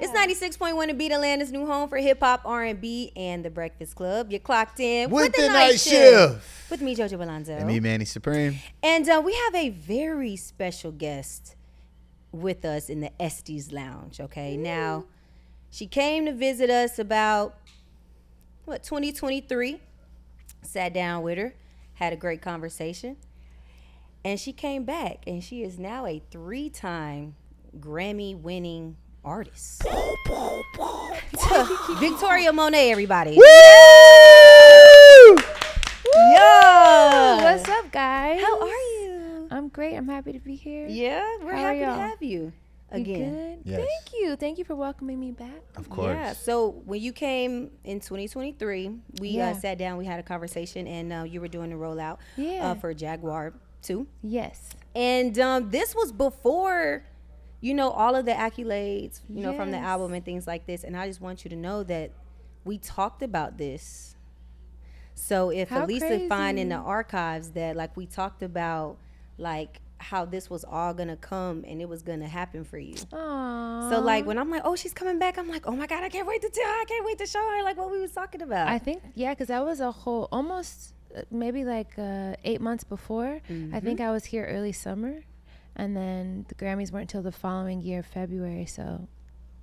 It's 96.1 to Beat Atlanta's new home for hip hop, R&B, and the Breakfast Club. You're clocked in with the night shift. With me, Jojo Alonso. And me, Manni Supreme. And we have a very special guest with us in the Estes Lounge, okay? Now, she came to visit us about, 2023. Sat down with her, had a great conversation. And she came back, and she is now a 3-time Grammy-winning artist. Victoria Monét, everybody. Woo! Yeah. What's up, guys? How are you? I'm great. I'm happy to be here. Yeah, we're happy to have you again. You good? Yes. Thank you. Thank you for welcoming me back. Of course. Yeah. So when you came in 2023, we sat down, we had a conversation, and you were doing the rollout for Jaguar 2. Yes. And this was before, all of the accolades, from the album and things like this. And I just want you to know that we talked about this. So if Elisa find in the archives that, like, we talked about, like, how this was all gonna come and it was gonna happen for you. Aww. So, like, when I'm like, oh, she's coming back, I'm like, oh my God, I can't wait to tell her. I can't wait to show her, like, what we was talking about. I think, because that was a whole, almost maybe like 8 months before. I think I was here early summer. And then the Grammys weren't until the following year, February. So,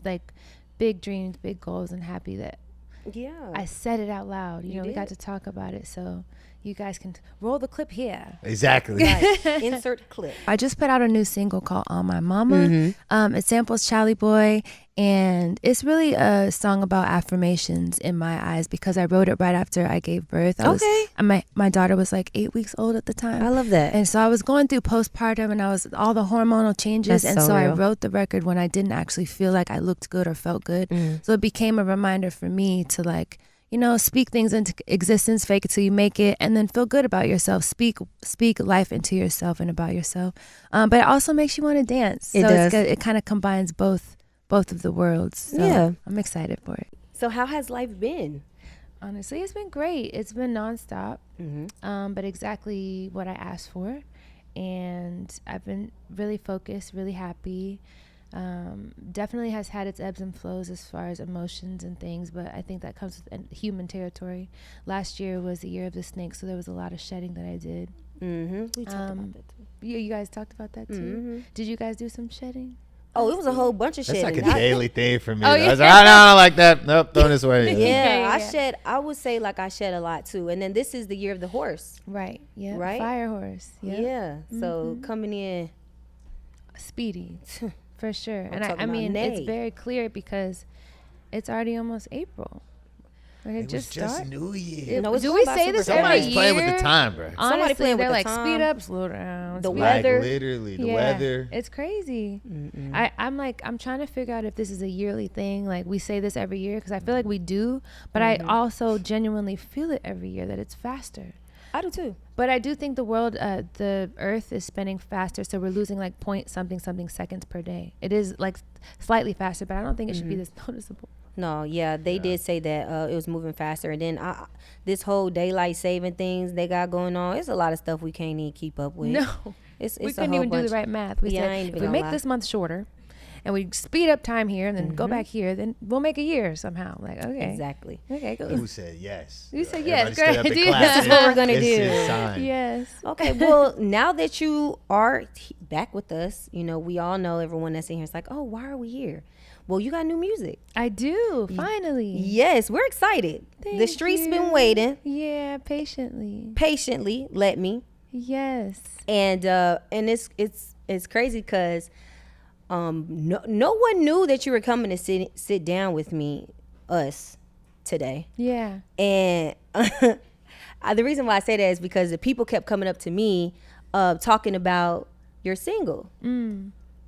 like, big dreams, big goals, and happy that I said it out loud. We got to talk about it. So you guys can roll the clip here. Exactly. Right. Insert clip. I just put out a new single called On My Mama. It samples Charlie Boy, and it's really a song about affirmations in my eyes because I wrote it right after I gave birth. My daughter was like 8 weeks old at the time. I love that. And so I was going through postpartum, and I was all the hormonal changes. That's and so real. I wrote the record when I didn't actually feel like I looked good or felt good. So it became a reminder for me to, like, speak things into existence, fake it till you make it, and then feel good about yourself. Speak life into yourself and about yourself. But it also makes you want to dance. It does. It kind of combines both of the worlds. So I'm excited for it. So how has life been? Honestly, it's been great. It's been nonstop, but exactly what I asked for. And I've been really focused, really happy. Definitely has had its ebbs and flows as far as emotions and things, but I think that comes with human territory. Last year was the year of the snake, so there was a lot of shedding that I did. We talked about that too. You guys talked about that too? Did you guys do some shedding? Oh, it was a whole bunch of That's shedding. like a daily thing for me. Oh, I was like, I don't like that. Nope, throw this away. I would say, like, I shed a lot too. And then this is the year of the horse. Right. Yeah. Right? Fire horse. Yep. Yeah. So coming in speedy. For sure. And talking I mean, about it's very clear because it's already almost April. Like, It was just New Year. No, it's do going we by say super this fast. every Somebody's year? playing with the time, bro. Honestly, playing with they're the like, time. speed up, slow down. The speed weather. Like, literally, the weather. It's crazy. I'm trying to figure out if this is a yearly thing. Like, we say this every year because I feel like we do, but I also genuinely feel it every year that it's faster. I do too. But I do think the earth is spinning faster, so we're losing like point something seconds per day. It is like slightly faster, but I don't think it should be this noticeable. No, they did say that it was moving faster. And then this whole daylight saving things they got going on, it's a lot of stuff we can't even keep up with. No, it's we a couldn't whole even do bunch. the right math. We I said ain't if even we gonna make lie. this month shorter and we speed up time here and then go back here, then we'll make a year somehow. Like, okay. Exactly. Okay, go. Who said yes? You said Everybody yes. stood Great up in idea. class. This is what we're gonna It's do. his sign. Yes. Okay, well, now that you are back with us, we all know, everyone that's in here is like, oh, why are we here? Well, you got new music. I do. Finally. Yes, we're excited. The Thank streets you. been waiting Yeah, patiently. let me. Yes. And it's crazy because no one knew that you were coming to sit down with us today. Yeah. And the reason why I say that is because the people kept coming up to me talking about your single.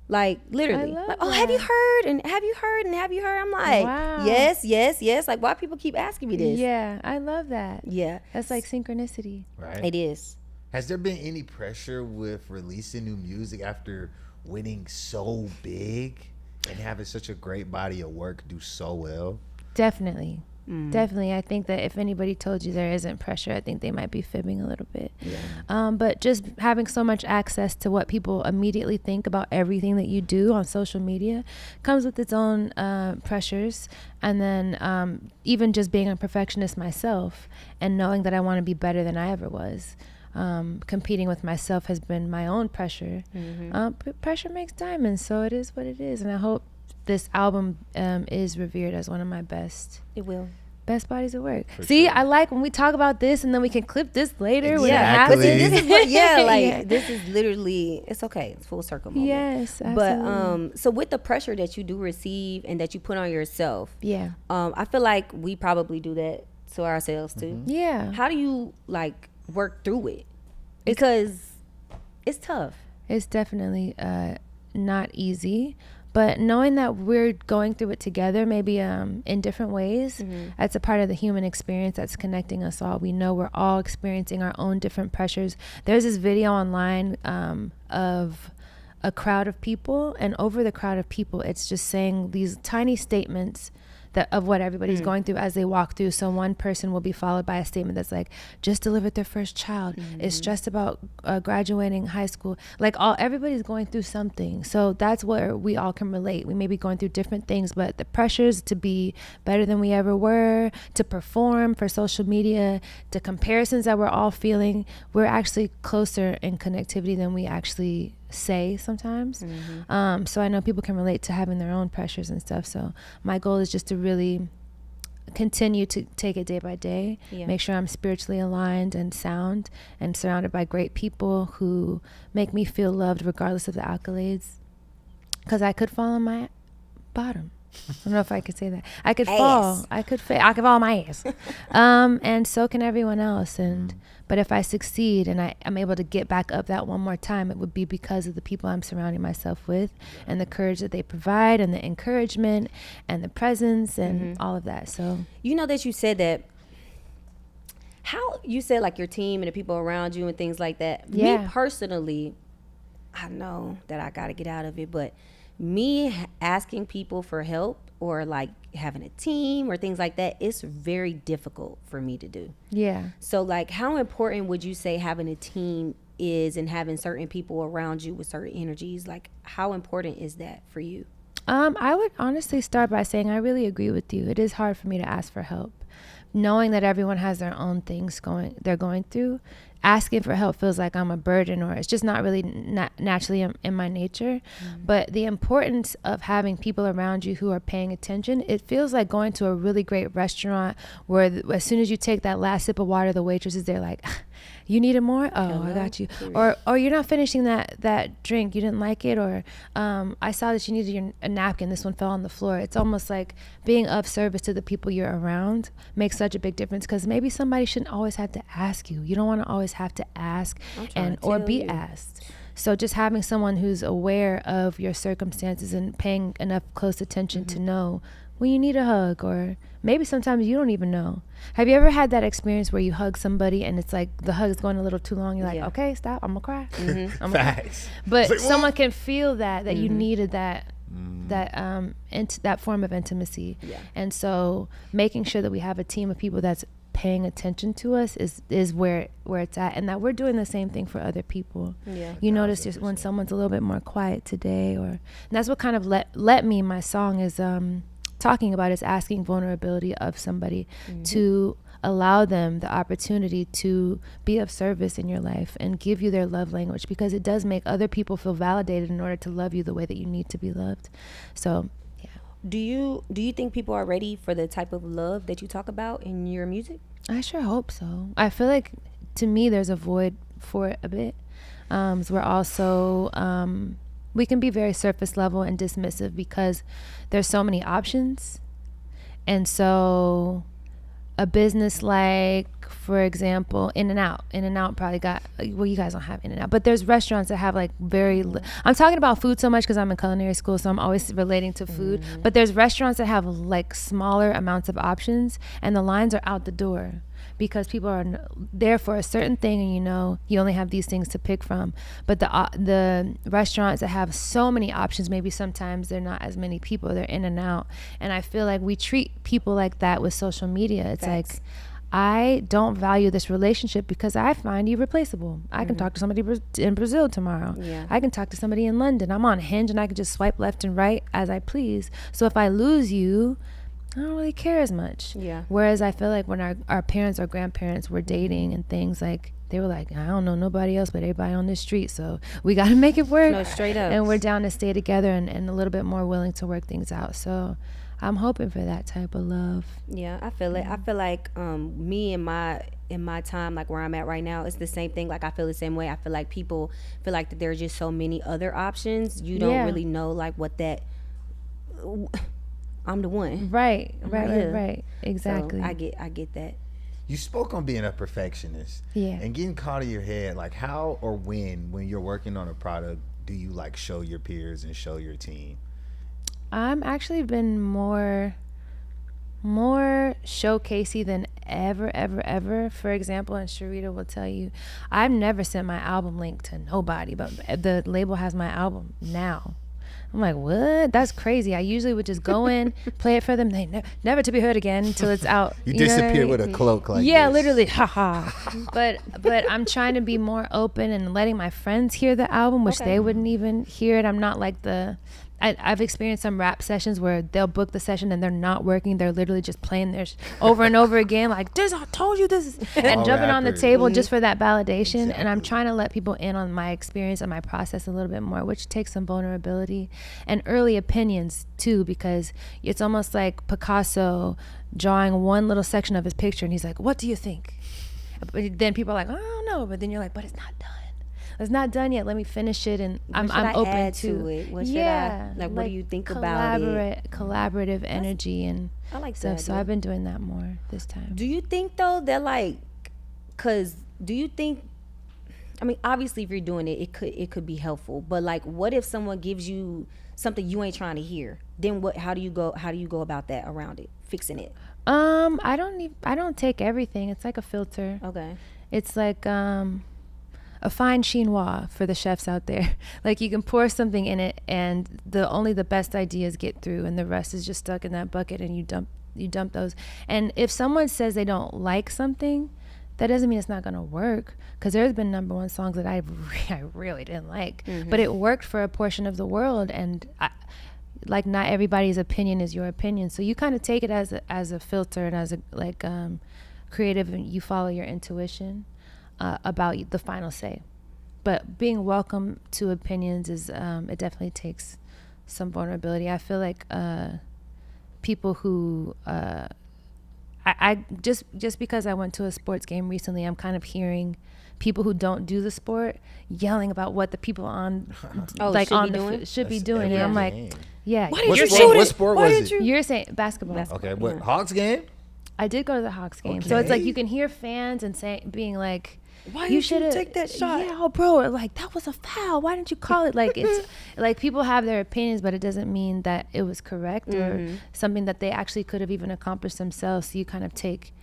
Like, literally. I love Like, oh, that. have you heard? And have you heard? And have you heard? I'm like, Wow. yes. Like, why people keep asking me this? Yeah, I love that. Yeah. That's like synchronicity. Right. It is. Has there been any pressure with releasing new music after winning so big and having such a great body of work do so well? Definitely. Definitely. I think that if anybody told you there isn't pressure, I think they might be fibbing a little bit. Yeah. But just having so much access to what people immediately think about everything that you do on social media comes with its own pressures. And then even just being a perfectionist myself and knowing that I want to be better than I ever was. Competing with myself has been my own pressure. Pressure makes diamonds, so it is what it is. And I hope this album is revered as one of my best. It will. Best bodies of work. For See, sure. I like when we talk about this and then we can clip this later when it Exactly. happens. This is what, like Yeah. this is literally, it's okay. It's full circle moment. Yes, absolutely. But so with the pressure that you do receive and that you put on yourself, Yeah. I feel like we probably do that to ourselves too. Yeah. How do you like work through it? Because it's tough. It's definitely not easy, but knowing that we're going through it together, maybe in different ways, that's a part of the human experience that's connecting us all. We know we're all experiencing our own different pressures. There's this video online of a crowd of people, and over the crowd of people, it's just saying these tiny statements that of what everybody's going through as they walk through. So one person will be followed by a statement that's like, just delivered their first child, is stressed about graduating high school. Like everybody's going through something. So that's where we all can relate. We may be going through different things, but the pressures to be better than we ever were, to perform for social media, the comparisons that we're all feeling, we're actually closer in connectivity than we actually say sometimes. So I know people can relate to having their own pressures and stuff. So my goal is just to really continue to take it day by day, make sure I'm spiritually aligned and sound and surrounded by great people who make me feel loved regardless of the accolades, because I could fall on my bottom. I don't know if I could say that. I could fall. I could fall on my ass. And so can everyone else. But if I succeed and I'm able to get back up that one more time, it would be because of the people I'm surrounding myself with and the courage that they provide and the encouragement and the presence and all of that. So, You know that you said that, how you said like your team and the people around you and things like that. Yeah. Me personally, I know that I got to get out of it, but me asking people for help or like having a team or things like that, it's very difficult for me to do. yeah. So like, how important would you say having a team is and having certain people around you with certain energies? Like, how important is that for you? I would honestly start by saying I really agree with you. It is hard for me to ask for help. Knowing that everyone has their own things they're going through, asking for help feels like I'm a burden, or it's just not really naturally in my nature. But the importance of having people around you who are paying attention, it feels like going to a really great restaurant where as soon as you take that last sip of water, the waitress is there like, you needed more? Oh, I got you. Or you're not finishing that drink. You didn't like it. Or I saw that you needed a napkin. This one fell on the floor. It's almost like being of service to the people you're around makes such a big difference, because maybe somebody shouldn't always have to ask you. You don't want to always have to ask or be asked. So just having someone who's aware of your circumstances and paying enough close attention to know when you need a hug, or maybe sometimes you don't even know. Have you ever had that experience where you hug somebody and it's like the hug is going a little too long? You're like, okay, stop. I'm gonna cry. I'm gonna cry. But like, someone can feel that you needed that that form of intimacy. And so making sure that we have a team of people that's paying attention to us is where it's at, and that we're doing the same thing for other people. You notice just when someone's a little bit more quiet today, and that's what kind of let me, my song is talking about, is asking vulnerability of somebody to allow them the opportunity to be of service in your life and give you their love language, because it does make other people feel validated in order to love you the way that you need to be loved. So Do you think people are ready for the type of love that you talk about in your music? I sure hope so. I feel like, to me, there's a void for it a bit. So we're also we can be very surface level and dismissive because there's so many options. And so a business like like, for example, In-N-Out probably got, well, you guys don't have In-N-Out, but there's restaurants that have like I'm talking about food so much because I'm in culinary school, so I'm always relating to food, but there's restaurants that have like smaller amounts of options, and the lines are out the door because people are there for a certain thing, and you only have these things to pick from. But the restaurants that have so many options, maybe sometimes they're not as many people, they're in and out. And I feel like we treat people like that with social media. It's like, I don't value this relationship because I find you replaceable. I can talk to somebody in Brazil tomorrow. I can talk to somebody in London. I'm on Hinge and I can just swipe left and right as I please. So if I lose you, I don't really care as much. Whereas I feel like when our parents or grandparents were dating and things, like, they were like, I don't know nobody else but everybody on this street, so we got to make it work. No, straight up. And we're down to stay together and a little bit more willing to work things out. So I'm hoping for that type of love. Yeah, I feel it. I feel like me in my time, like where I'm at right now, it's the same thing. Like, I feel the same way. I feel like people feel like that there are just so many other options. You don't really know like what that. I'm the one. Right. Exactly. So I get that. You spoke on being a perfectionist. Yeah. And getting caught in your head. Like, how or when you're working on a product, do you like show your peers and show your team? I'm actually been more showcasey than ever. For example, and Sharita will tell you, I've never sent my album link to nobody, but the label has my album now. I'm like, what? That's crazy. I usually would just go in, play it for them. They never to be heard again until it's out. You disappear with a cloak like this. Literally, haha. But I'm trying to be more open and letting my friends hear the album, which they wouldn't even hear it. I'm not like I've experienced some rap sessions where they'll book the session and they're not working. They're literally just playing theirs over and over again, like, this, I told you this, and jumping on the table just for that validation. Exactly. And I'm trying to let people in on my experience and my process a little bit more, which takes some vulnerability and early opinions too, because it's almost like Picasso drawing one little section of his picture and he's like, what do you think? But then people are like, I don't know. But then you're like, but it's not done. It's not done yet. Let me finish it, and I'm open to it. What should I like? What do you think about it? Collaborative energy and I like stuff. That, so I've been doing that more this time. Do you think though that like, do you think? I mean, obviously, if you're doing it, it could be helpful. But like, what if someone gives you something you ain't trying to hear? Then what? How do you go about that around it, fixing it? I don't take everything. It's like a filter. Okay. It's like a fine chinois for the chefs out there. Like, you can pour something in it and only the best ideas get through and the rest is just stuck in that bucket, and you dump those. And if someone says they don't like something, that doesn't mean it's not going to work, because there's been number one songs that I really didn't like, but it worked for a portion of the world. And like, not everybody's opinion is your opinion, so you kind of take it as a filter and as a creative, and you follow your intuition about the final say. But being welcome to opinions is it definitely takes some vulnerability. I feel like people who I just because I went to a sports game recently, I'm kind of hearing people who don't do the sport yelling about what the people on should be doing, and I'm like, yeah. What sport was it? You're saying basketball. Okay, what, Hawks game? I did go to the Hawks game. Okay. So it's like you can hear fans and being like, why you should take that shot? Yeah, bro, like, that was a foul. Why didn't you call it? Like, it's like, people have their opinions, but it doesn't mean that it was correct or something that they actually could have even accomplished themselves. So you kind of take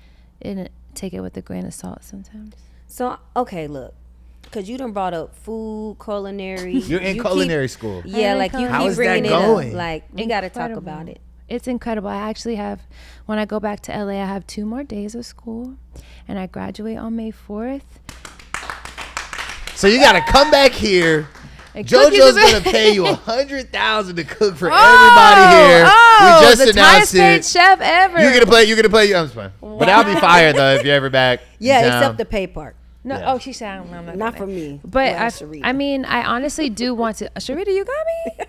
it with a grain of salt sometimes. So, okay, look, because you done brought up food, culinary. You're in culinary school. Yeah, like, you keep bringing it up. Like, we got to talk about it. It's incredible. I actually have, when I go back to LA, I have 2 more days of school, and I graduate on May 4th. So you got to come back here. JoJo's going to pay you $100,000 to cook for everybody here. We just announced it. The highest paid chef ever. You're going to play. I'm just playing. But I'll be fired though if you're ever back. Yeah, except the pay part. No, yeah. she said, I'm not for me. But I mean, I honestly do want to. Sharita, you got me.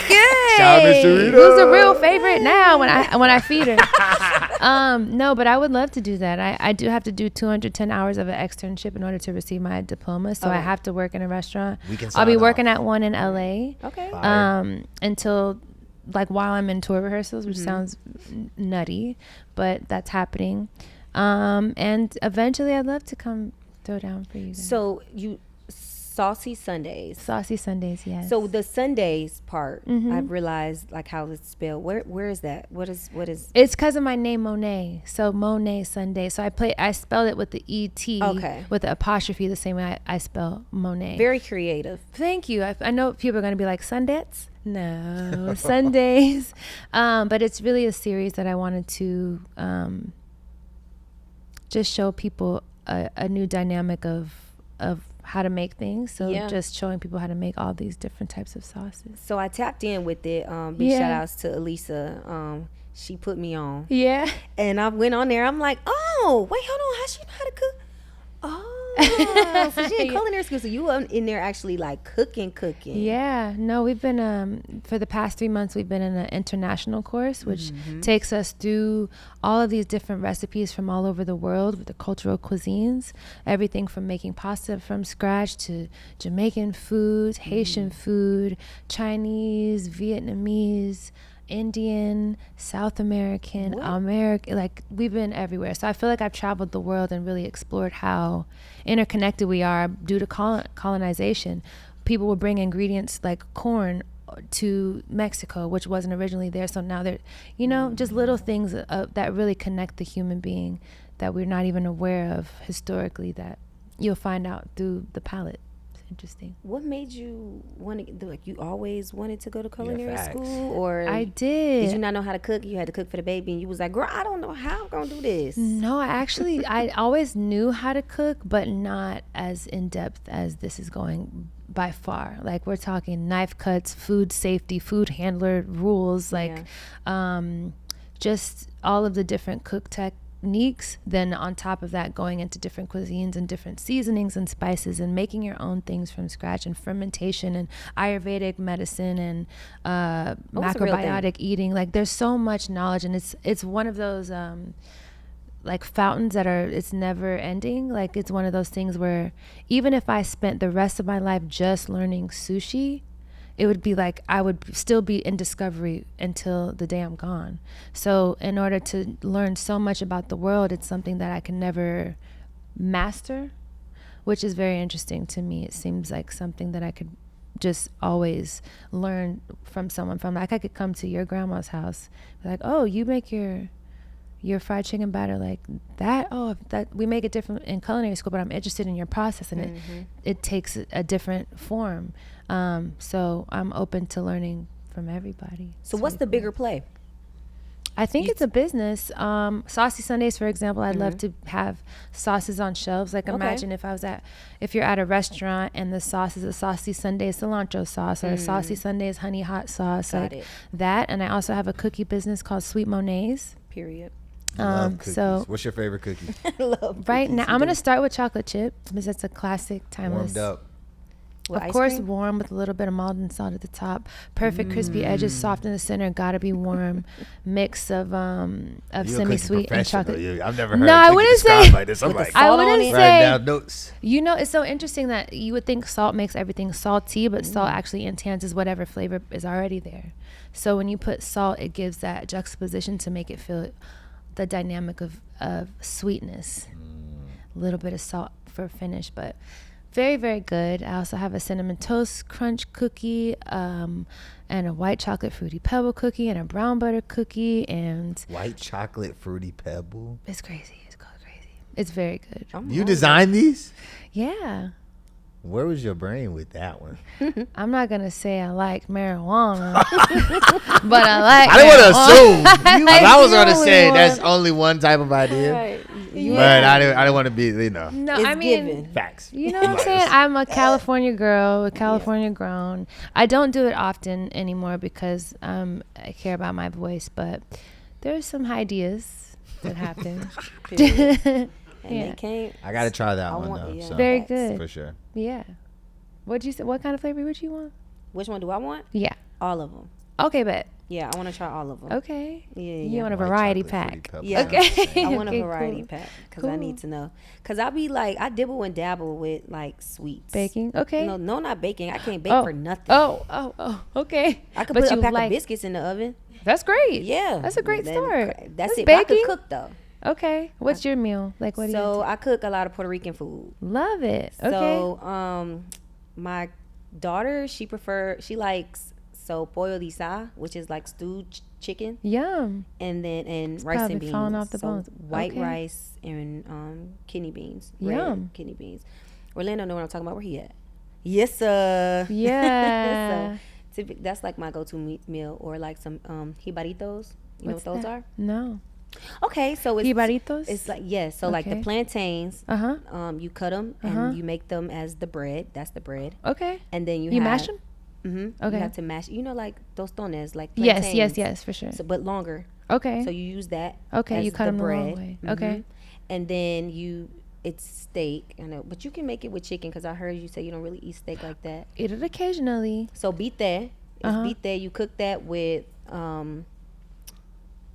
Yay! Shout out to Sharita. Who's a real favorite now when I feed her? No, but I would love to do that. I do have to do 210 hours of an externship in order to receive my diploma. So I have to work in a restaurant. I'll be working at one in LA. Okay. Until, like, while I'm in tour rehearsals, which sounds nutty, but that's happening. And eventually I'd love to come throw down for you guys. So Saucy Sundays. Saucy Sundays, yes. So the Sundays part, I've realized like how it's spelled. Where is that? What is? It's because of my name Monét. So Monét Sunday. So I spelled it with the E-T. Okay. With the apostrophe the same way I spell Monét. Very creative. Thank you. I know people are going to be like, Sundance? No, Sundays. But it's really a series that I wanted to just show people a new dynamic of how to make things. So just showing people how to make all these different types of sauces. So I tapped in with it. Big shout outs to Elisa. She put me on. Yeah. And I went on there. I'm like, oh, wait, hold on. How she know how to cook? Oh, so she in culinary school. So you were in there actually like cooking. Yeah. No, we've been, for the past 3 months, we've been in an international course, which takes us through all of these different recipes from all over the world with the cultural cuisines. Everything from making pasta from scratch to Jamaican food, Haitian food, Chinese, Vietnamese, Indian, South American, American, like we've been everywhere. So I feel like I've traveled the world and really explored how interconnected we are due to colonization. People will bring ingredients like corn to Mexico, which wasn't originally there. So now they're, just little things that really connect the human being that we're not even aware of historically that you'll find out through the palate. Interesting. What made you want to, like, you always wanted to go to culinary school, or I did you not know how to cook? You had to cook for the baby and you was like, girl, I don't know how I'm gonna do this. No, I always knew how to cook, but not as in depth as this is going by far. Like we're talking knife cuts, food safety, food handler rules, like just all of the different cook techniques. Then on top of that, going into different cuisines and different seasonings and spices and making your own things from scratch, and fermentation and Ayurvedic medicine and macrobiotic eating. Like there's so much knowledge, and it's one of those like fountains that it's never ending. Like it's one of those things where even if I spent the rest of my life just learning sushi, it would be like I would still be in discovery until the day I'm gone. So in order to learn so much about the world, it's something that I can never master, which is very interesting to me. It seems like something that I could just always learn from someone from. Like I could come to your grandma's house, be like, oh, you make your fried chicken batter like that. Oh, that we make it different in culinary school, but I'm interested in your process, and it takes a different form. So I'm open to learning from everybody. So what's the bigger play? I think it's a business. Saucy Sundays, for example, I'd love to have sauces on shelves. Like imagine if you're at a restaurant and the sauce is a Saucy Sundays cilantro sauce, or a Saucy Sundays honey hot sauce, that. And I also have a cookie business called Sweet Monét's. Period. Love cookies. So what's your favorite cookie? Love right now, I'm gonna start with chocolate chip because that's a classic, timeless. Warmed up. With of course, cream? warm with a little bit of Maldon salt at the top. Perfect crispy edges, soft in the center. Gotta be warm. Mix of semi-sweet and chocolate. I've never heard a cookie described like this. I'm like, I wouldn't say. Write down notes. It's so interesting that you would think salt makes everything salty, but salt actually enhances whatever flavor is already there. So when you put salt, it gives that juxtaposition to make it feel the dynamic of sweetness. A little bit of salt for finish, but very, very good. I also have a cinnamon toast crunch cookie, and a white chocolate fruity pebble cookie, and a brown butter cookie, and white chocolate fruity pebble. It's crazy. It's called crazy. It's very good. You designed these? Yeah. Where was your brain with that one? I'm not gonna say I like marijuana, but I like. I didn't want to assume. I was gonna say that's only one type of idea, Right. but I didn't want to be. No, It's I mean, given. Facts. you know what I'm saying? I'm a California girl, California grown. I don't do it often anymore because I care about my voice, but there's some ideas that happen. And they can't. I gotta try that one though. yeah. So. Very good. For sure. Yeah. What'd you say? What kind of flavor would you want? Which one do I want? Yeah. All of them. Okay, bet. Yeah, I want to try all of them. Okay. Yeah. You want a White variety chocolate fruity pack? pebble. Yeah. Okay. I want a Okay, variety cool. pack because I need to know. Because I be like, I dibble and dabble with like sweets. Baking. Okay. No, not baking. I can't bake for nothing. Oh. Okay. I could But put a you pack like- of biscuits in the oven. That's great. Yeah. That's a great start. That's it. Baking. But I could cook though. Okay. What's your meal? Like, what do you So I cook a lot of Puerto Rican food. Love it. Okay. So my daughter, she likes pollo guisado, which is like stewed chicken. Yum. And then rice and beans. Falling off the bones. White rice and kidney beans. Yum. Kidney beans. Orlando know what I'm talking about. Where he at? Yes, sir. Yeah. So that's like my go-to meal, or like some jibaritos. You know what those are? No. Okay, so it's Jibaritos? It's like so like the plantains. You cut them and you make them as the bread. That's the bread. Okay. And then you mash them. Mm-hmm. Okay. You have to mash. You know, like tostones, like plantains. Yes, for sure. So, but longer. Okay. So you use that. Okay, as you cut them the bread. long way. Okay. And then it's steak. I know, but you can make it with chicken because I heard you say you don't really eat steak like that. Eat it occasionally. So beat that. Beat that. You cook that with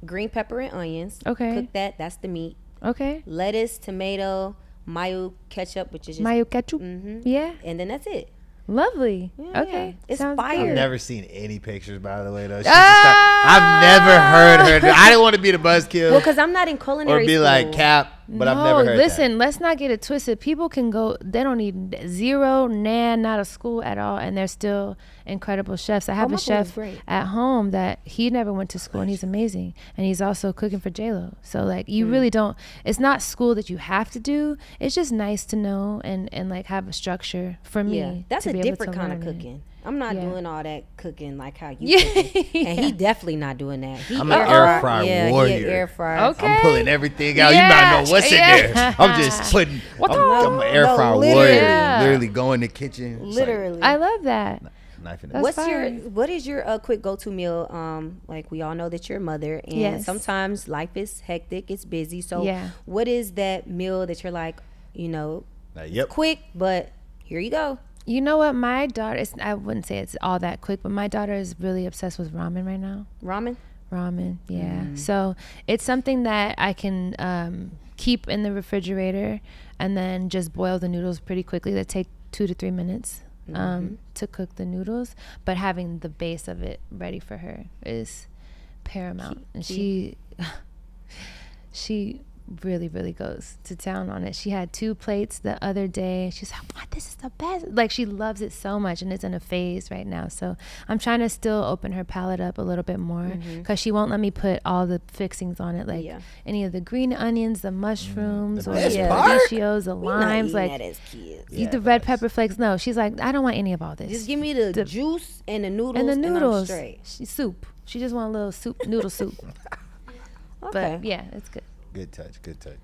green pepper and onions. Okay. Cook that. That's the meat. Okay. Lettuce, tomato, mayo ketchup, which is just mayo ketchup. Yeah. And then that's it. Lovely. Yeah, okay. It's Sounds fire. good. I've never seen any pictures, by the way, though. I've never heard her. I didn't want to be the buzzkill. Well, because I'm not in culinary or be school. like Cap, but I've never heard listen, let's not get it twisted. People can go, they don't need zero, not a school at all, and they're still incredible chefs. I have a chef at home that he never went to school, and he's amazing. And he's also cooking for J-Lo. So, like, you really don't, it's not school that you have to do. It's just nice to know and like, have a structure for me. Yeah, that's to a be able different to kind of learn cooking. it. I'm not doing all that cooking like how you cooking. And he definitely not doing that. I'm an air fryer warrior. He an air fryer. Okay. I'm pulling everything out. You might know what's in there. I'm just putting. I'm an air fryer warrior. Literally go in the kitchen. Literally. I love that. Knife in What is your quick go-to meal? Like, we all know that you're a mother, and sometimes life is hectic, it's busy. So what is that meal that you're like, quick, but here you go? You know what? My daughter, I wouldn't say it's all that quick, but my daughter is really obsessed with ramen right now. Ramen, yeah. So it's something that I can keep in the refrigerator and then just boil the noodles pretty quickly. That take 2 to 3 minutes to cook the noodles. But having the base of it ready for her is paramount. And she really, really goes to town on it. She had 2 plates the other day. She's like, "What? This is the best." Like, she loves it so much, and it's in a phase right now. So I'm trying to still open her palate up a little bit more, because she won't let me put all the fixings on it, like any of the green onions, the mushrooms, or the radicchios, the limes. Like, eat the red pepper flakes. No, she's like, I don't want any of all this. Just give me the juice and the noodles. And the noodles. I'm straight. Soup. She just want a little noodle soup. Okay. But yeah, it's good. Good touch.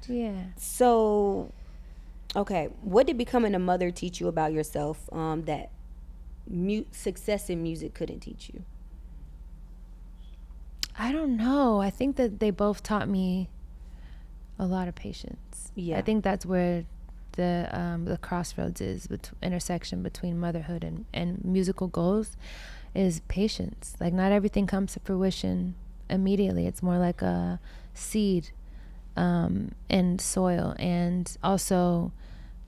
Yeah. So, okay, what did becoming a mother teach you about yourself that success in music couldn't teach you? I don't know. I think that they both taught me a lot of patience. Yeah. I think that's where the crossroads is, intersection between motherhood and musical goals, is patience. Like, not everything comes to fruition immediately. It's more like a seed and soil. And also,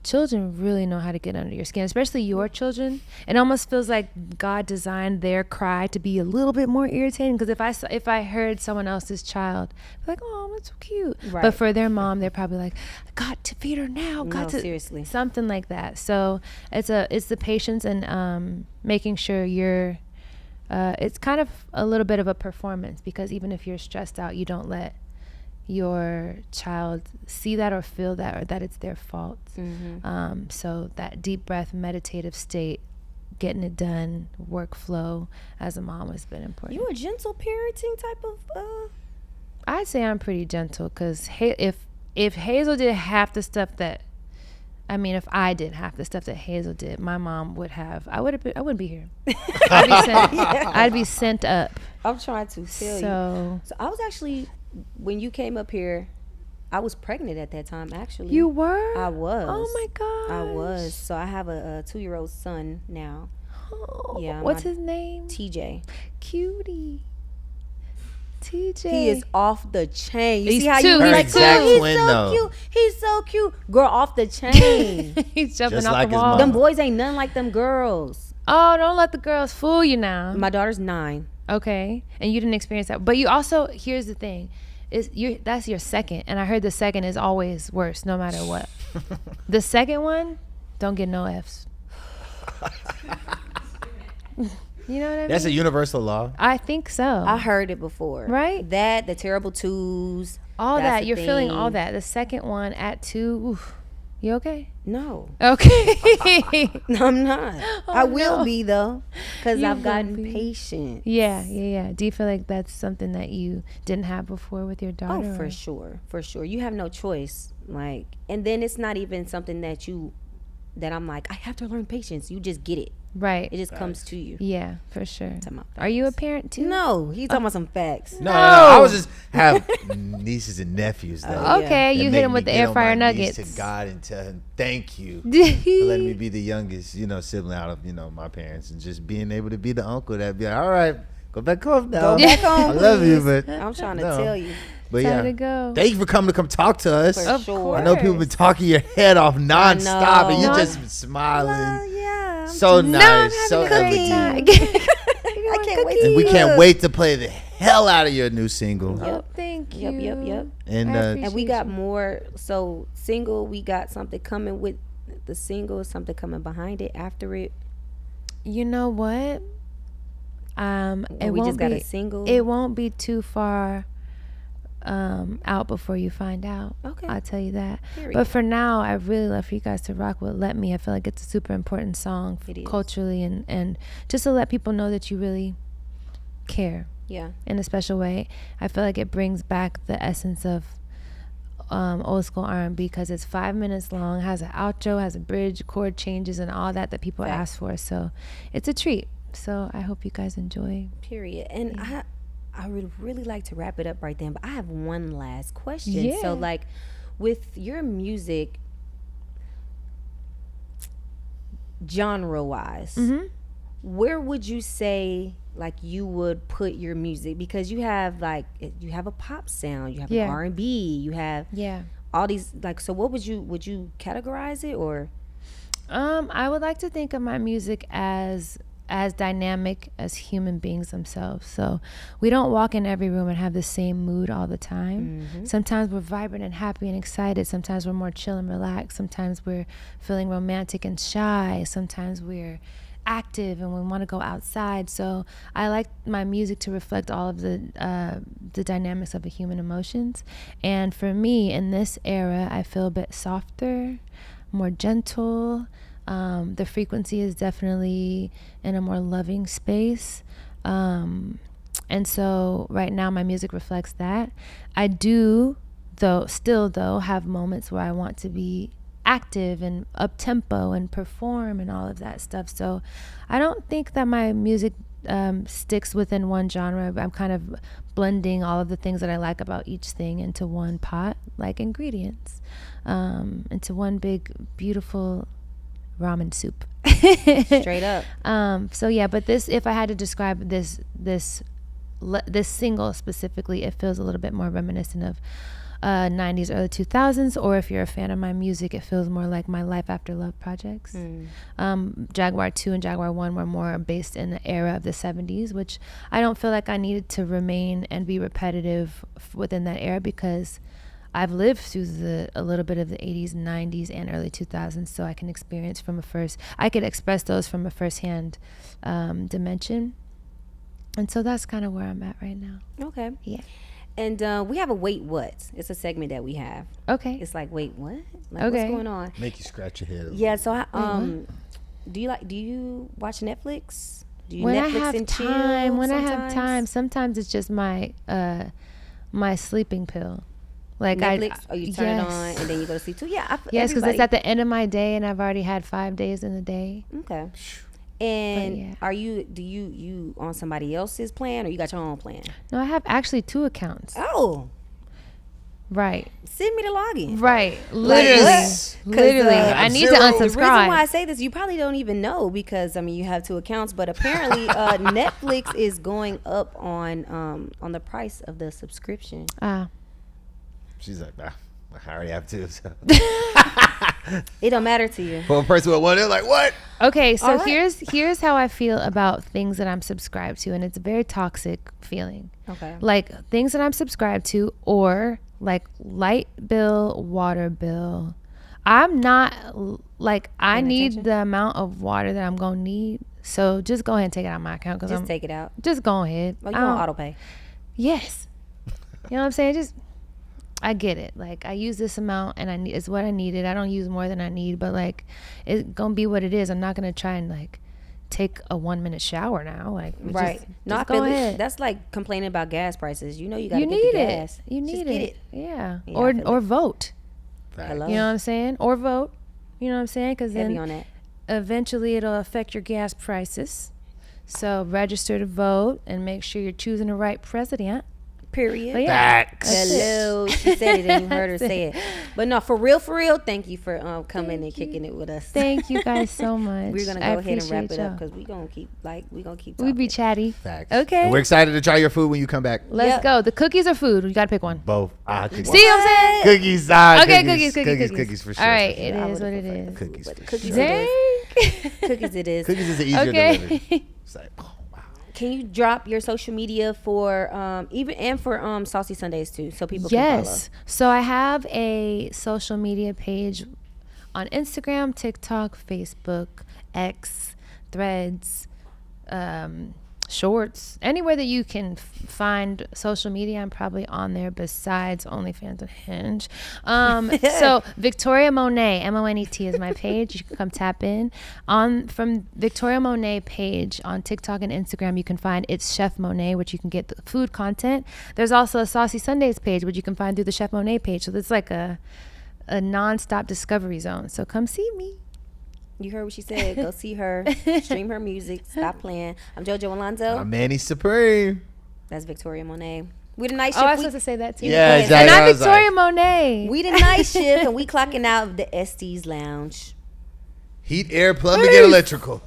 children really know how to get under your skin, especially your children. It almost feels like God designed their cry to be a little bit more irritating, because if I heard someone else's child, I'd be like, "Oh, that's so cute." Right. But for their mom, they're probably like, "Got to feed her now." Seriously, something like that. So it's the patience and making sure you're. It's kind of a little bit of a performance, because even if you're stressed out, you don't let your child see that or feel that, or that it's their fault. So that deep breath, meditative state, getting it done, workflow as a mom has been important. You a gentle parenting type of? I'd say I'm pretty gentle, because if Hazel did half the stuff that, if I did half the stuff that Hazel did, my mom would have. I wouldn't be here. I'd be sent up. I'm trying to tell you. So I was actually, when you came up here, I was pregnant at that time. Actually, you were. I was. Oh my god. I was. So I have a 2-year-old son now. Oh, yeah. What's his name? TJ. Cutie. TJ. He is off the chain. You he's see how two. you He's so cute. He's so cute. Girl, off the chain. He's jumping just off like the wall. Them boys ain't nothing like them girls. Oh, don't let the girls fool you now. My daughter's 9. Okay. And you didn't experience that. But you also, here's the thing. That's your second, and I heard the second is always worse, no matter what. The second one, don't get no Fs. You know what I mean? That's a universal law. I think so. I heard it before. Right? That, the terrible twos. All that. You're feeling all that. The second one at 2, oof. You okay? No. Okay. No, I'm not. Oh, I will no. be, though, because You I've will gotten be. patient. Yeah. Do you feel like that's something that you didn't have before with your daughter? Oh, for sure. You have no choice. Like, and then it's not even something that I'm like, I have to learn patience. You just get it. Right. It just comes to you. Yeah, for sure. Talking about Are you a facts. parent too? No, he's talking about some facts. No. I was just have nieces and nephews though. Yeah. Okay, you hit him with the air fryer nuggets. To God and tell him thank you for letting me be the youngest, sibling out of my parents, and just being able to be the uncle that be like, all right, go back home now. Go back home. I love you, please. but I'm trying to no. tell you. But Time yeah, to go. thank you for coming to talk to us. For sure. I know people been talking your head off nonstop, and you just been smiling. Yeah. So nice, so a great elegant. time. I can't wait. And we can't wait to play the hell out of your new single. Yep. Oh, thank you. Yep. And And we got more. So single, we got something coming with the single, something coming behind it, after it. You know what? It We won't just got be, a single. It won't be too far out before you find out. Okay. I'll tell you that. Period. But for now, I really love for you guys to rock with Let Me. I feel like it's a super important song It is. culturally and just to let people know that you really care Yeah. in a special way. I feel like it brings back the essence of old school R&B because it's 5 minutes long, has an outro, has a bridge, chord changes, and all that people Fact. ask for. So it's a treat. So I hope you guys enjoy. Period. And I would really like to wrap it up right then, but I have one last question. Yeah. So, like, with your music, genre-wise, where would you say, like, you would put your music? Because you have a pop sound, you have an R&B, you have all these, like, so what would you categorize it, or? I would like to think of my music as dynamic as human beings themselves. So we don't walk in every room and have the same mood all the time. Sometimes we're vibrant and happy and excited. Sometimes we're more chill and relaxed. Sometimes we're feeling romantic and shy. Sometimes we're active and we want to go outside. So I like my music to reflect all of the dynamics of the human emotions. And for me, in this era, I feel a bit softer, more gentle. The frequency is definitely in a more loving space. And so right now my music reflects that. I do, still have moments where I want to be active and up tempo and perform and all of that stuff. So I don't think that my music sticks within one genre. I'm kind of blending all of the things that I like about each thing into one pot, like ingredients, into one big, beautiful ramen soup. Straight up. So yeah, but if I had to describe this single specifically, it feels a little bit more reminiscent of 90s, early 2000s, or if you're a fan of my music, it feels more like my Life After Love projects. Jaguar 2 and Jaguar 1 were more based in the era of the 70s, which I don't feel like I needed to remain and be repetitive within that era because I've lived through a little bit of the 80s, 90s, and early 2000s, so I can experience I could express those from a firsthand dimension. And so that's kind of where I'm at right now. Okay. Yeah. And we have a Wait What. It's a segment that we have. Okay. It's like, wait, what? Like, Okay. what's going on? Make you scratch your head. Yeah, so do you watch Netflix? Do you When Netflix I have and chill time, sometimes? sometimes it's just my sleeping pill. Like Netflix? You turn it yes. on and then you go to sleep too? Yeah. Yes, because it's at the end of my day and I've already had 5 days in the day. Okay. And yeah. are you on somebody else's plan or you got your own plan? No, I have actually 2 accounts. Oh, Right. send me the login. Right. Literally. I need to The reason unsubscribe. why I say this, you probably don't even know because you have 2 accounts, but apparently Netflix is going up on the price of the subscription. She's like, I already have two. So. It don't matter to you. For a person with one, they're like, what? Okay, so All right. here's how I feel about things that I'm subscribed to, and it's a very toxic feeling. Okay. Like things that I'm subscribed to, or like light bill, water bill. I'm not like I Paying need attention? the amount of water that I'm gonna need. So just go ahead and take it out of my account because Just take it out. just go ahead. Oh, you I on don't- auto pay? Yes. You know what I'm saying? Just I get it. Like I use this amount and I need it's what I needed. I don't use more than I need, but like it's gonna be what it is. I'm not gonna try and like take a 1 minute shower now. Like Right. No, I just feel go it. ahead. That's like complaining about gas prices. You know you gotta You get need the it. gas. You Just need get it. Yeah. Yeah, I feel or it. vote. Hello. You know what I'm saying? Or vote. You know what I'm saying? Because Heavy then on that. eventually it'll affect your gas prices. So register to vote and make sure you're choosing the right president. Period. But yeah, Facts. that's it. Hello. She said it and you heard her That's say it. it. But no, for real, thank you for coming and Thank you. kicking it with us. Thank you guys so much. We're gonna I go ahead and wrap appreciate it up y'all. because we gonna keep We be talking. chatty. Facts. Okay. And we're excited to try your food when you come back. Let's Yep. go. The cookies or food? You gotta pick one. Both. Cookies. See what I'm saying? Cookies. Okay, Cookies for sure. All right, for it sure. I is what would've it preferred is. Cookies. But for cookies sure. it is. Dang. Cookies it is. Cookies is the easier Okay. delivery. It's like, oh, wow. Can you drop your social media for even and for Saucy Sundays too, so people can Yes. So I have a social media page on Instagram, TikTok, Facebook, X, Threads, Shorts, anywhere that you can find social media. I'm probably on there besides OnlyFans and Hinge. So Victoria Monét, Monet is my page. You can come tap in from Victoria Monét page on TikTok and Instagram. You can find It's Chef Monet, which you can get the food content. There's also a Saucy Sundays page, which you can find through the Chef Monet page. So it's like a non-stop discovery zone. So come see me. You heard what she said. Go see her. Stream her music. Stop playing. I'm Jojo Alonso. I'm Manni Supreme. That's Victoria Monet. We the night shift. Oh, I was we, supposed to say that too. Yeah, And exactly. And I I'm was Victoria like, Monet. we the night shift, and we clocking out of the Estes Lounge. heat, air, plumbing, and electrical.